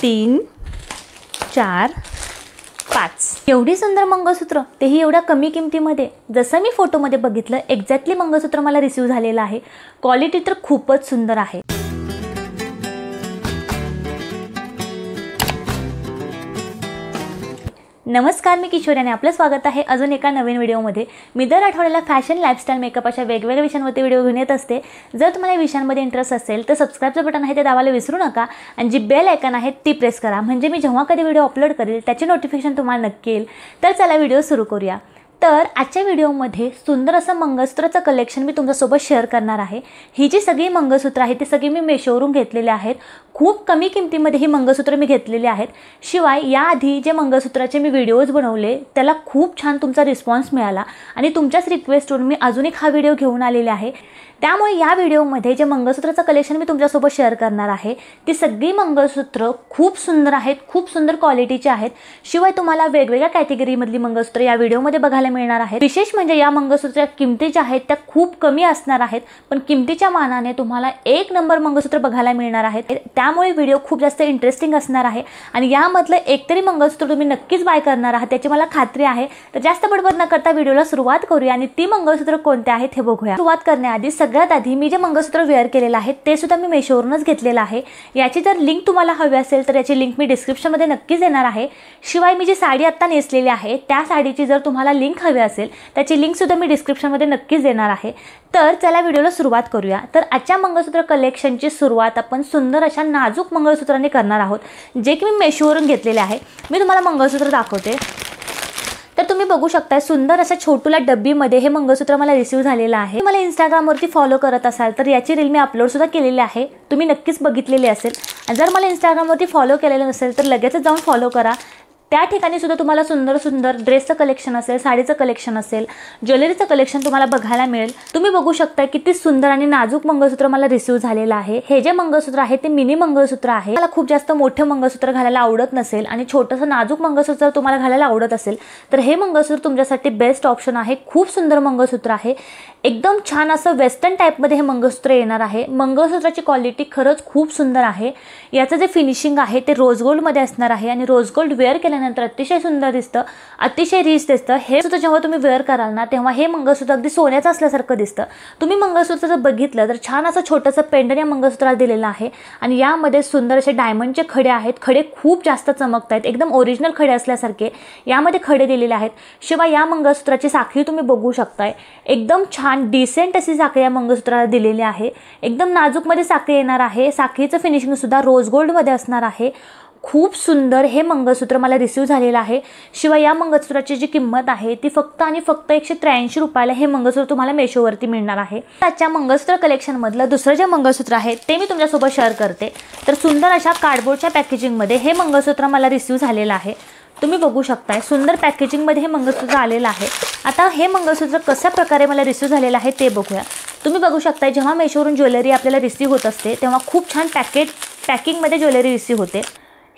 3 4 5 एवढी सुंदर मंगळसूत्र, तेही एवढ्या कमी किमतीमध्ये. जसं मी फोटोमध्ये बघितलं एक्झॅक्टली मंगळसूत्र मला रिसीव झालेलं आहे. क्वालिटी तर खूपच सुंदर आहे. नमस्कार, मी किशोरी आणि आपलं स्वागत आहे अजून एका नवीन व्हिडिओमध्ये. मी दर आठवड्याला फॅशन, लाईफस्टाईल, मेकअप अशा वेगवेगळ्या विषयांवरती व्हिडिओ घेऊन येत असते. जर तुम्हाला या विषयांमध्ये इंटरेस्ट असेल तर सबस्क्राईबचं बटन आहे ते दाबायला विसरू नका आणि जी बेल आयकॉन आहे ती प्रेस करा, म्हणजे मी जेव्हा कधी व्हिडिओ अपलोड करेल त्याचे नोटिफिकेशन तुम्हाला नक्की येईल. तर चला व्हिडिओ सुरू करूया. तर आजच्या व्हिडिओमध्ये सुंदर असं मंगळसूत्राचं कलेक्शन मी तुमच्यासोबत शेअर करणार आहे. ही जी सगळी मंगळसूत्र आहेत ती सगळी मी मेशोवरून घेतलेली आहेत. खूप कमी किमतीमध्ये ही मंगळसूत्र मी घेतलेली आहेत. शिवाय याआधी जे मंगळसूत्राचे मी व्हिडिओज बनवले त्याला खूप छान तुमचा रिस्पॉन्स मिळाला आणि तुमच्याच रिक्वेस्टवरून मी अजून एक हा व्हिडिओ घेऊन आलेले आहे. त्यामुळे या व्हिडिओमध्ये जे मंगळसूत्राचं कलेक्शन मी तुमच्यासोबत शेअर करणार आहे ती सगळी मंगळसूत्र खूप सुंदर आहेत, खूप सुंदर क्वालिटीचे आहेत. शिवाय तुम्हाला वेगवेगळ्या कॅटेगरीमधली मंगळसूत्र या व्हिडिओमध्ये बघायला मिळणार आहेत. विशेष म्हणजे या मंगळसूत्राच्या किमती ज्या आहेत त्या खूप कमी असणार आहेत, पण किमतीच्या मानाने तुम्हाला एक नंबर मंगळसूत्र बघायला मिळणार आहेत. त्यामुळे व्हिडिओ खूप जास्त इंटरेस्टिंग असणार आहे आणि यामधलं एकतरी मंगळसूत्र तुम्ही नक्कीच बाय करणार आहात त्याची मला खात्री आहे. तर जास्त बडबड न करता व्हिडिओला सुरुवात करूया आणि ती मंगळसूत्र कोणते आहेत हे बघूया. सुरुवात करण्याआधी सगळ्यात आधी मी जे मंगळसूत्र वेअर केलेलं आहे ते सुद्धा मी मेशोवरूनच घेतलेलं आहे. याची जर लिंक तुम्हाला हवी असेल तर याची लिंक मी डिस्क्रिप्शनमध्ये नक्कीच देणार आहे. शिवाय मी जी साडी आत्ता नेसलेली आहे त्या साडीची जर तुम्हाला लिंक हवी असेल त्याची लिंक सुद्धा मी डिस्क्रिप्शनमध्ये नक्कीच देणार आहे. तर चला व्हिडिओला सुरुवात करूया. तर आजच्या मंगळसूत्र कलेक्शनची सुरुवात आपण सुंदर अशा नाजूक मंगळसूत्राने करणार आहोत, जे की मी मेशोवरून घेतलेले आहे. मी तुम्हाला मंगळसूत्र दाखवते. तर तुम्ही बघू शकता सुंदर अशा छोटूला डब्बीमध्ये हे मंगळसूत्र मला रिसीव झालेलं आहे. मला इंस्टाग्रामवरती फॉलो करत असाल तर याची रील मी अपलोड सुद्धा केलेली आहे, तुम्ही नक्कीच बघितलेली असेल. आणि जर मला इंस्टाग्रामवरती फॉलो केलेलं नसेल तर लगेचच जाऊन फॉलो करा. त्या ठिकाणी सुद्धा तुम्हाला सुंदर सुंदर ड्रेसचं कलेक्शन असेल, साडीचं कलेक्शन असेल, ज्वेलरीचं कलेक्शन तुम्हाला बघायला मिळेल. तुम्ही बघू शकता किती सुंदर आणि नाजूक मंगळसूत्र मला रिसीव झालेलं आहे. हे जे मंगळसूत्र आहे ते मिनी मंगळसूत्र आहे. मला खूप जास्त मोठे मंगळसूत्र घालायला आवडत नसेल आणि छोटंसं नाजूक मंगळसूत्र तुम्हाला घालायला आवडत असेल तर हे मंगळसूत्र तुमच्यासाठी बेस्ट ऑप्शन आहे. खूप सुंदर मंगळसूत्र आहे. एकदम छान असं वेस्टर्न टाईपमध्ये हे मंगळसूत्र येणार आहे. मंगळसूत्राची क्वालिटी खरंच खूप सुंदर आहे. याचं जे फिनिशिंग आहे ते रोज गोल्डमध्ये असणार आहे आणि रोज गोल्ड वेअर केल्यानंतर अतिशय सुंदर दिसतं, अतिशय रिच दिसतं. हे सुद्धा जेव्हा तुम्ही वेअर कराल ना तेव्हा हे मंगळसूत्र अगदी सोन्याचं असल्यासारखं दिसतं. तुम्ही मंगळसूत्र जर बघितलं तर छान असं छोटंसं पेंडन या मंगळसूत्राला दिलेलं आहे आणि यामध्ये सुंदर असे डायमंडचे खडे आहेत. खडे खूप जास्त चमकत आहेत, एकदम ओरिजिनल खडे असल्यासारखे यामध्ये खडे दिलेले आहेत. शिवाय या मंगळसूत्राची साखळी तुम्ही बघू शकताय, एकदम छान डिसेंट अशी साखळी या मंगळसूत्राला दिलेली आहे. एकदम नाजूकमध्ये साखळी येणार आहे. साखळीचं फिनिशिंग सुद्धा रोज गोल्डमध्ये असणार आहे. खूप सुंदर हे मंगळसूत्र मला रिसीव झालेलं आहे. शिवाय या मंगळसूत्राची जी किंमत आहे ती फक्त आणि फक्त 183 रुपयाला हे मंगळसूत्र तुम्हाला मेशोवरती मिळणार आहे. आजच्या मंगळसूत्र कलेक्शनमधलं दुसरं जे मंगळसूत्र आहे ते मी तुमच्यासोबत शेअर करते. तर सुंदर अशा कार्डबोर्डच्या पॅकेजिंगमध्ये हे मंगळसूत्र मला रिसीव झालेलं आहे. तुम्ही बघू शकताय सुंदर पॅकेजिंगमध्ये हे मंगळसूत्र आलेलं आहे. आता हे मंगळसूत्र कशा प्रकारे मला रिसीव झालेलं आहे ते बघूया. तुम्ही बघू शकताय जेव्हा मेशोवरून ज्वेलरी आपल्याला रिसीव होत असते तेव्हा खूप छान पॅकिंगमध्ये ज्वेलरी रिसीव होते.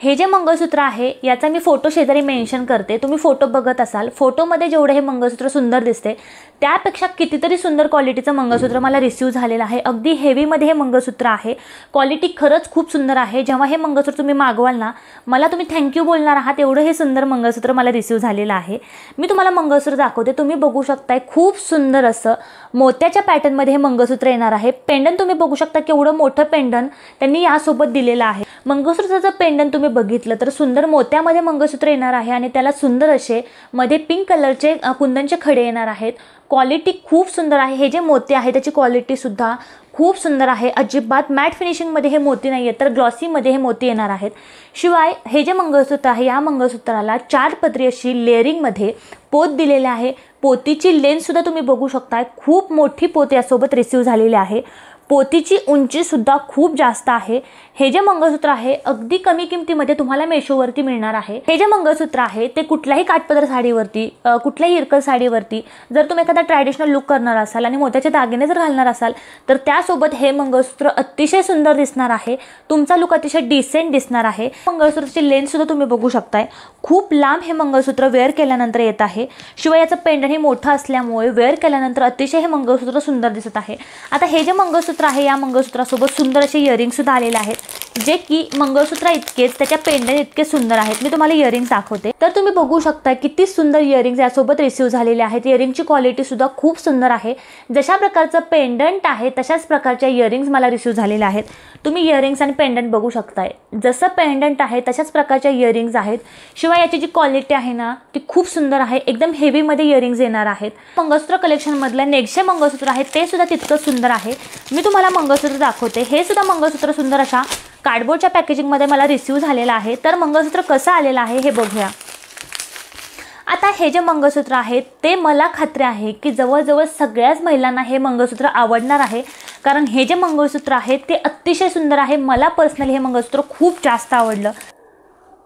हे जे मंगळसूत्र आहे याचा मी फोटो शेजारी मेन्शन करते, तुम्ही फोटो बघत असाल. फोटोमध्ये जेवढे हे मंगळसूत्र सुंदर दिसते त्यापेक्षा कितीतरी सुंदर क्वालिटीचं मंगळसूत्र मला रिसीव झालेलं आहे. अगदी हेवीमध्ये हे मंगळसूत्र आहे. क्वालिटी खरंच खूप सुंदर आहे. जेव्हा हे मंगळसूत्र तुम्ही मागवाल ना मला तुम्ही थँक्यू बोलणार आहात, एवढं हे सुंदर मंगळसूत्र मला रिसीव झालेलं आहे. मी तुम्हाला मंगळसूत्र दाखवते. तुम्ही बघू शकताय खूप सुंदर असं मोत्याच्या पॅटर्नमध्ये हे मंगळसूत्र येणार आहे. पेंडन तुम्ही बघू शकता केवढं मोठं पेंडन त्यांनी यासोबत दिलेलं आहे. मंगळसूत्राचं पेंडन तुम्ही बघितलं तर सुंदर मोत्यामध्ये मंगळसूत्र येणार आहे आणि त्याला सुंदर असे मध्ये पिंक कलरचे कुंदनचे खडे येणार आहेत. क्वालिटी खूप सुंदर आहे. हे जे मोती आहे त्याची क्वालिटी सुद्धा खूप सुंदर आहे. अजिबात मॅट फिनिशिंगमध्ये हे मोती नाही आहेत तर ग्लॉसीमध्ये हे मोती येणार आहेत. शिवाय हे जे मंगळसूत्र आहे या मंगळसूत्राला 4 पदरी अशी लेअरिंगमध्ये पोत दिलेले आहे. पोतीची लेंथसुद्धा तुम्ही बघू शकताय, खूप मोठी पोत यासोबत रिसीव झालेली आहे. पोतीची उंची सुद्धा खूप जास्त आहे. हे जे मंगळसूत्र आहे अगदी कमी किमतीमध्ये तुम्हाला मेशोवरती मिळणार आहे. हे जे मंगळसूत्र आहे ते कुठल्याही काठपदर साडीवरती, कुठल्याही इरकल साडीवरती जर तुम्ही एखादा ट्रॅडिशनल लुक करणार असाल आणि मोत्याचे दागिने जर घालणार असाल तर त्यासोबत हे मंगळसूत्र अतिशय सुंदर दिसणार आहे. तुमचा लुक अतिशय डिसेंट दिसणार आहे. मंगळसूत्राची लेंथ सुद्धा तुम्ही बघू शकताय, खूप लांब हे मंगळसूत्र वेअर केल्यानंतर येत आहे. शिवाय याचं पेंडन हे मोठं असल्यामुळे वेअर केल्यानंतर अतिशय हे मंगळसूत्र सुंदर दिसत आहे. आता हे जे मंगळसूत्र आहे या मंगळसूत्रासोबत सुंदर असे इयरिंग सुद्धा आलेले आहेत. जे की मंगळसूत्र इतकेच त्याच्या पेंडंट इतके सुंदर आहेत। मी तुम्हाला इयरिंग्स दाखवते। तर तुम्ही बघू शकता किती सुंदर इयरिंग्स यासोबत रिसीव्ह झालेले आहेत। इयरिंगची क्वालिटी सुद्धा खूप सुंदर आहे। जशा प्रकारचं पेंडंट आहे तशाच प्रकारच्या इयरिंग्स मला रिसीव्ह झालेले आहेत। तुम्ही इयरिंग्स आणि पेंडंट बघू शकताय, जसं पेंडंट आहे तशाच प्रकारच्या इयरिंग्स आहेत। शिवाय याची जी क्वालिटी आहे ना ती खूप सुंदर आहे, एकदम हेवीमध्ये इयरिंग्स येणार आहेत। मंगळसूत्र कलेक्शनमधलं नेक्स्ट जे मंगळसूत्र आहे ते सुद्धा तितकंच सुंदर आहे। मी तुम्हाला मंगळसूत्र दाखवते। हे सुद्धा मंगळसूत्र सुंदर अशा कार्डबोर्डच्या पॅकेजिंगमध्ये मला रिसीव्ह झालेलं आहे। तर मंगळसूत्र कसं आलेलं आहे हे बघूया। आता हे जे मंगळसूत्र आहे ते मला खात्री आहे की जवळजवळ सगळ्याच महिलांना हे मंगळसूत्र आवडणार आहे, कारण हे जे मंगळसूत्र आहे ते अतिशय सुंदर आहे। मला पर्सनली हे मंगळसूत्र खूप जास्त आवडलं।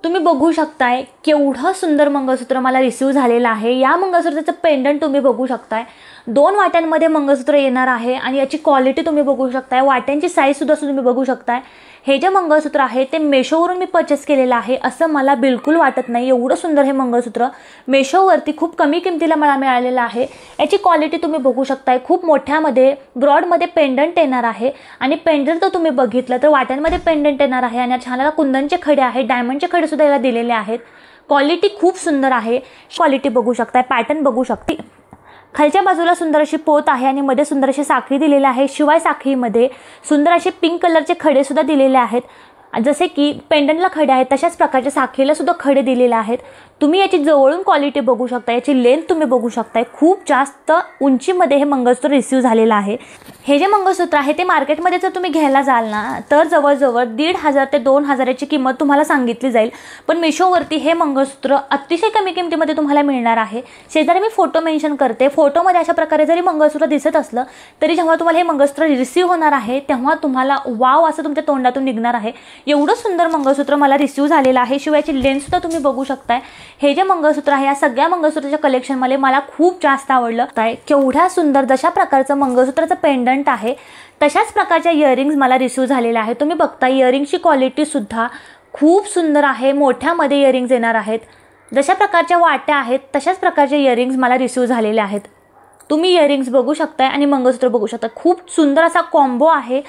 तुम्ही बघू शकताय केवढं सुंदर मंगळसूत्र मला रिसीव्ह झालेलं आहे। या मंगळसूत्राचं पेंडंट तुम्ही बघू शकताय, 2 वाट्यांमध्ये मंगळसूत्र येणार आहे आणि याची क्वालिटी तुम्ही बघू शकताय। वाट्यांची साईज सुद्धा तुम्ही बघू शकताय। हे जे मंगळसूत्र आहे ते मेशोवरून मी परचेस केलेलं आहे असं मला बिलकुल वाटत नाही। एवढं सुंदर हे मंगळसूत्र मेशोवरती खूप कमी किमतीला मला मिळालेलं आहे। याची क्वालिटी तुम्ही बघू शकताय, खूप मोठ्यामध्ये ब्रॉडमध्ये पेंडंट येणार आहे आणि पेंडंट तर तुम्ही बघितलं तर वाट्यांमध्ये पेंडंट येणार आहे आणि छान कुंदनचे खडे आहेत, डायमंडचे खडे सुद्धा याला दिलेले आहेत। क्वालिटी खूप सुंदर आहे। क्वालिटी बघू शकताय, पॅटर्न बघू शकते। खालच्या बाजूला सुंदर अशी पोत आहे आणि मध्ये सुंदर अशी साखळी दिलेली आहे। शिवाय साखळीमध्ये सुंदर असे पिंक कलरचे खडे सुद्धा दिलेले आहेत। जसे की पेंडंटला खडे आहेत तशाच प्रकारच्या साखळीला सुद्धा खडे दिलेले आहेत। तुम्ही याची जवळून क्वालिटी बघू शकता, याची लेंथ तुम्ही बघू शकताय। खूप जास्त उंचीमध्ये हे मंगळसूत्र रिसीव्ह झालेलं आहे। हे जे मंगळसूत्र आहे ते मार्केटमध्ये जर तुम्ही घ्यायला जाल ना तर जवळजवळ 1,500 ते 2,000ची किंमत तुम्हाला सांगितली जाईल, पण मेशोवरती हे मंगळसूत्र अतिशय कमी किमतीमध्ये तुम्हाला मिळणार आहे। शेजारी मी फोटो मेन्शन करते, फोटोमध्ये अशा प्रकारे जरी मंगळसूत्र दिसत असलं तरी जेव्हा तुम्हाला हे मंगळसूत्र रिसीव्ह होणार आहे तेव्हा तुम्हाला वाव असं तुमच्या तोंडातून निघणार आहे। एवढं सुंदर मंगळसूत्र मला रिसीव्ह झालेलं आहे। शिवायची लेंथ सुद्धा तुम्ही बघू शकताय। हे जे मंगळसूत्र आहे या सगळ्या मंगळसूत्राच्या कलेक्शनमध्ये मला खूप जास्त आवडलं। केवढ्या सुंदर जशा प्रकारचं मंगळसूत्राचं पेंडंट आहे तशाच प्रकारच्या इयरिंग्स मला रिसीव्ह झालेल्या आहे। तुम्ही बघता इयरिंगची क्वालिटी सुद्धा खूप सुंदर आहे, मोठ्यामध्ये इयरिंग्स येणार आहेत। जशा प्रकारच्या वाट्या आहेत तशाच प्रकारचे इयरिंग्स मला रिसीव्ह झालेले आहेत। तुम्ही इयरिंग्स बघू शकताय आणि मंगळसूत्र बघू शकता, खूप सुंदर असा कॉम्बो आहे।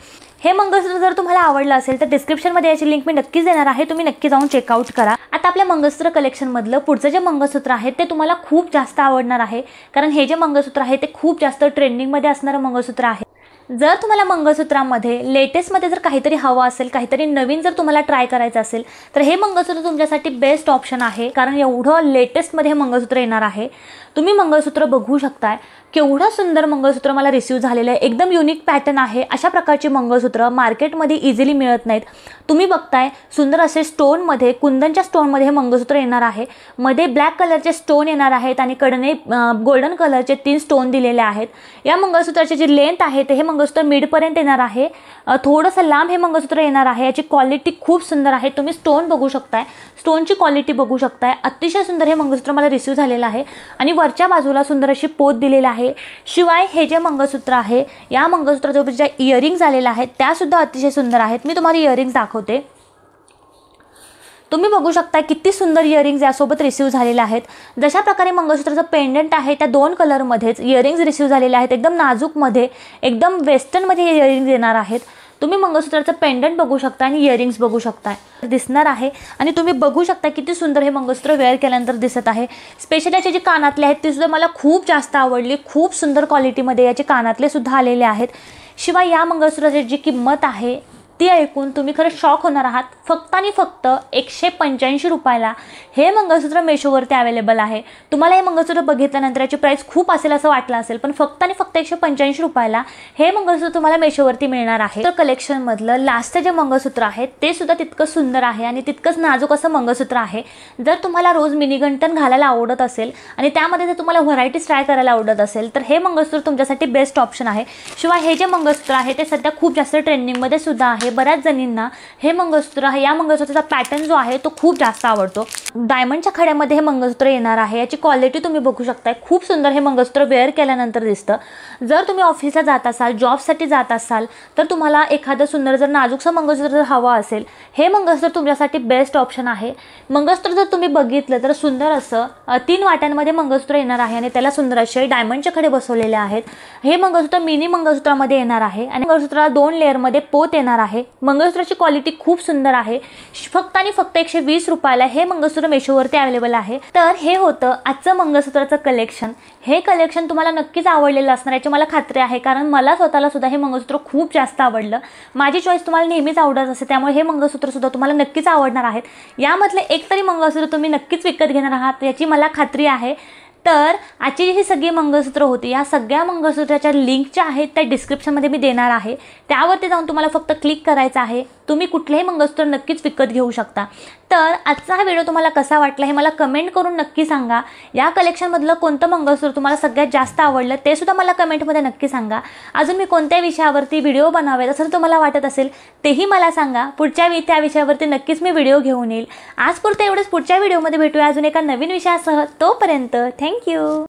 हे मंगळसूत्र जर तुम्हाला आवडलं असेल तर डिस्क्रिप्शनमध्ये याची लिंक मी नक्कीच देणार आहे, तुम्ही नक्की जाऊन चेकआउट करा। आता आपल्या मंगळसूत्र कलेक्शनमधलं पुढचं जे मंगळसूत्र आहे ते तुम्हाला खूप जास्त आवडणार आहे, कारण हे जे मंगळसूत्र आहे ते खूप जास्त ट्रेंडिंगमध्ये असणारं मंगळसूत्र आहे। जर तुम्हाला मंगळसूत्रामध्ये लेटेस्टमध्ये जर काहीतरी हवं असेल, काहीतरी नवीन जर तुम्हाला ट्राय करायचं असेल तर हे मंगळसूत्र तुमच्यासाठी बेस्ट ऑप्शन आहे, कारण एवढं लेटेस्टमध्ये हे मंगळसूत्र येणार आहे। तुम्ही मंगळसूत्र बघू शकताय, केवढं सुंदर मंगळसूत्र मला रिसीव्ह झालेलं आहे। एकदम युनिक पॅटर्न आहे। अशा प्रकारची मंगळसूत्र मार्केटमध्ये इझिली मिळत नाहीत। तुम्ही बघताय सुंदर असे स्टोनमध्ये, कुंदनच्या स्टोनमध्ये हे मंगळसूत्र येणार आहे। मध्ये ब्लॅक कलरचे स्टोन येणार आहेत आणि कडने गोल्डन कलरचे 3 स्टोन दिलेले आहेत। या मंगळसूत्राची जी लेंथ आहे ते हे मंगळसूत्र मिडपर्यंत येणार आहे, थोडंसं लांब हे मंगळसूत्र येणार आहे। याची क्वालिटी खूप सुंदर आहे। तुम्ही स्टोन बघू शकताय, स्टोनची क्वालिटी बघू शकताय। अतिशय सुंदर हे मंगळसूत्र मला रिसीव्ह झालेलं आहे आणि वरच्या बाजूला सुंदर अशी पोत दिलेली आहे। शिवाय हे जे मंगळसूत्र आहे या मंगळसूत्रासोबत ज्या इयरिंग्स आलेल्या आहेत त्या सुद्धा अतिशय सुंदर आहेत। मी तुम्हाला इयरिंग्स दाखवते। तुम्ही बघू शकता किती सुंदर इयरिंग्स यासोबत रिसीव्ह झालेले आहेत। जशा प्रकारे मंगळसूत्राचं पेंडंट आहे त्या 2 कलरमध्येच इयरिंग्स रिसीव्ह झालेले आहेत। एकदम नाजूकमध्ये, एकदम वेस्टर्नमध्ये हे इयरिंग्स येणार आहेत। तुम्ही मंगळसूत्राचं पेंडंट बघू शकता आणि इयरिंग्स बघू शकता दिसणार आहे आणि तुम्ही बघू शकता किती सुंदर हे मंगळसूत्र वेअर केल्यानंतर दिसत आहे। स्पेशली याचे जे कानातले आहेत ते सुद्धा मला खूप जास्त आवडली। खूप सुंदर क्वालिटीमध्ये याचे कानातले सुद्धा आलेले आहेत। शिवाय या मंगळसूत्राची जी किंमत आहे ती ऐकून तुम्ही खरं शॉक होणार आहात। फक्त आणि फक्त 185 रुपयाला हे मंगळसूत्र मेशोवरती अवेलेबल आहे। तुम्हाला हे मंगळसूत्र बघितल्यानंतर याची प्राइस खूप असेल असं वाटलं असेल, पण फक्त आणि फक्त 185 रुपयाला हे मंगळसूत्र तुम्हाला मेशोवरती मिळणार आहे। तर कलेक्शनमधलं लास्ट जे मंगळसूत्र आहे ते सुद्धा तितकंच सुंदर आहे आणि तितकंच नाजूक असं मंगळसूत्र आहे। जर तुम्हाला रोज मिनीगंठन घालायला आवडत असेल आणि त्यामध्ये जर तुम्हाला व्हरायटीज ट्राय करायला आवडत असेल तर हे मंगळसूत्र तुमच्यासाठी बेस्ट ऑप्शन आहे। शिवाय हे जे मंगळसूत्र आहे ते सध्या खूप जास्त ट्रेंडिंगमध्ये सुद्धा आहे। बऱ्याच जणींना हे मंगळसूत्र आहे, या मंगळसूत्राचा पॅटर्न जो आहे तो खूप जास्त आवडतो। डायमंडच्या खड्यामध्ये हे मंगळसूत्र येणार आहे। याची क्वालिटी तुम्ही बघू शकताय, खूप सुंदर हे मंगळसूत्र वेअर केल्यानंतर दिसतं। जर तुम्ही ऑफिसला जात असाल, जॉबसाठी जात असाल तर तुम्हाला एखादं सुंदर जर नाजूकसं मंगळसूत्र जर हवं असेल हे मंगळसूत्र तुमच्यासाठी बेस्ट ऑप्शन आहे। मंगळसूत्र जर तुम्ही बघितलं तर सुंदर असं 3 वाट्यांमध्ये मंगळसूत्र येणार आहे आणि त्याला सुंदर असे डायमंडचे खडे बसवलेले आहेत। हे मंगळसूत्र मिनी मंगळसूत्रामध्ये येणार आहे आणि मंगळसूत्राला 2 लेअरमध्ये पोत येणार आहे। आहे। मंगळसूत्राची क्वालिटी खूप सुंदर आहे। फक्त आणि फक्त 120 रुपयाला हे मंगळसूत्र मेशोवरती अवेलेबल आहे। तर हे होतं आजचं मंगळसूत्राचं कलेक्शन। हे कलेक्शन तुम्हाला नक्कीच आवडलेलं असणार याची मला खात्री आहे, कारण मला स्वतःला सुद्धा हे मंगळसूत्र खूप जास्त आवडलं। माझी चॉईस तुम्हाला नेहमीच आवडत असते, त्यामुळे हे मंगळसूत्र सुद्धा तुम्हाला नक्कीच आवडणार आहेत। यामधले एक तरी मंगळसूत्र तुम्ही नक्कीच विकत घेणार आहात याची मला खात्री आहे। तर आजची ही सगळी मंगळसूत्र होती, या सगळ्या मंगळसूत्राच्या लिंक ज्या आहेत त्या डिस्क्रिप्शनमध्ये मी देणार आहे। त्यावरती जाऊन तुम्हाला फक्त क्लिक करायचं आहे। तुम्ही कुठलेही मंगळसूत्र नक्कीच विकत घेऊ शकता। तर आजचा हा व्हिडिओ तुम्हाला कसा वाटला हे मला कमेंट करून नक्की सांगा। या कलेक्शनमधलं कोणतं मंगळसूत्र तुम्हाला सगळ्यात जास्त आवडलं ते सुद्धा मला कमेंटमध्ये नक्की सांगा। अजून मी कोणत्या विषयावरती व्हिडिओ बनावेल असं तुम्हाला वाटत असेल तेही मला सांगा। पुढच्या वेळी त्या विषयावरती नक्कीच मी व्हिडिओ घेऊन येईल। आजपुरतं एवढंच, पुढच्या व्हिडिओमध्ये भेटूया अजून एका नवीन विषयासह। तोपर्यंत थँक्यू।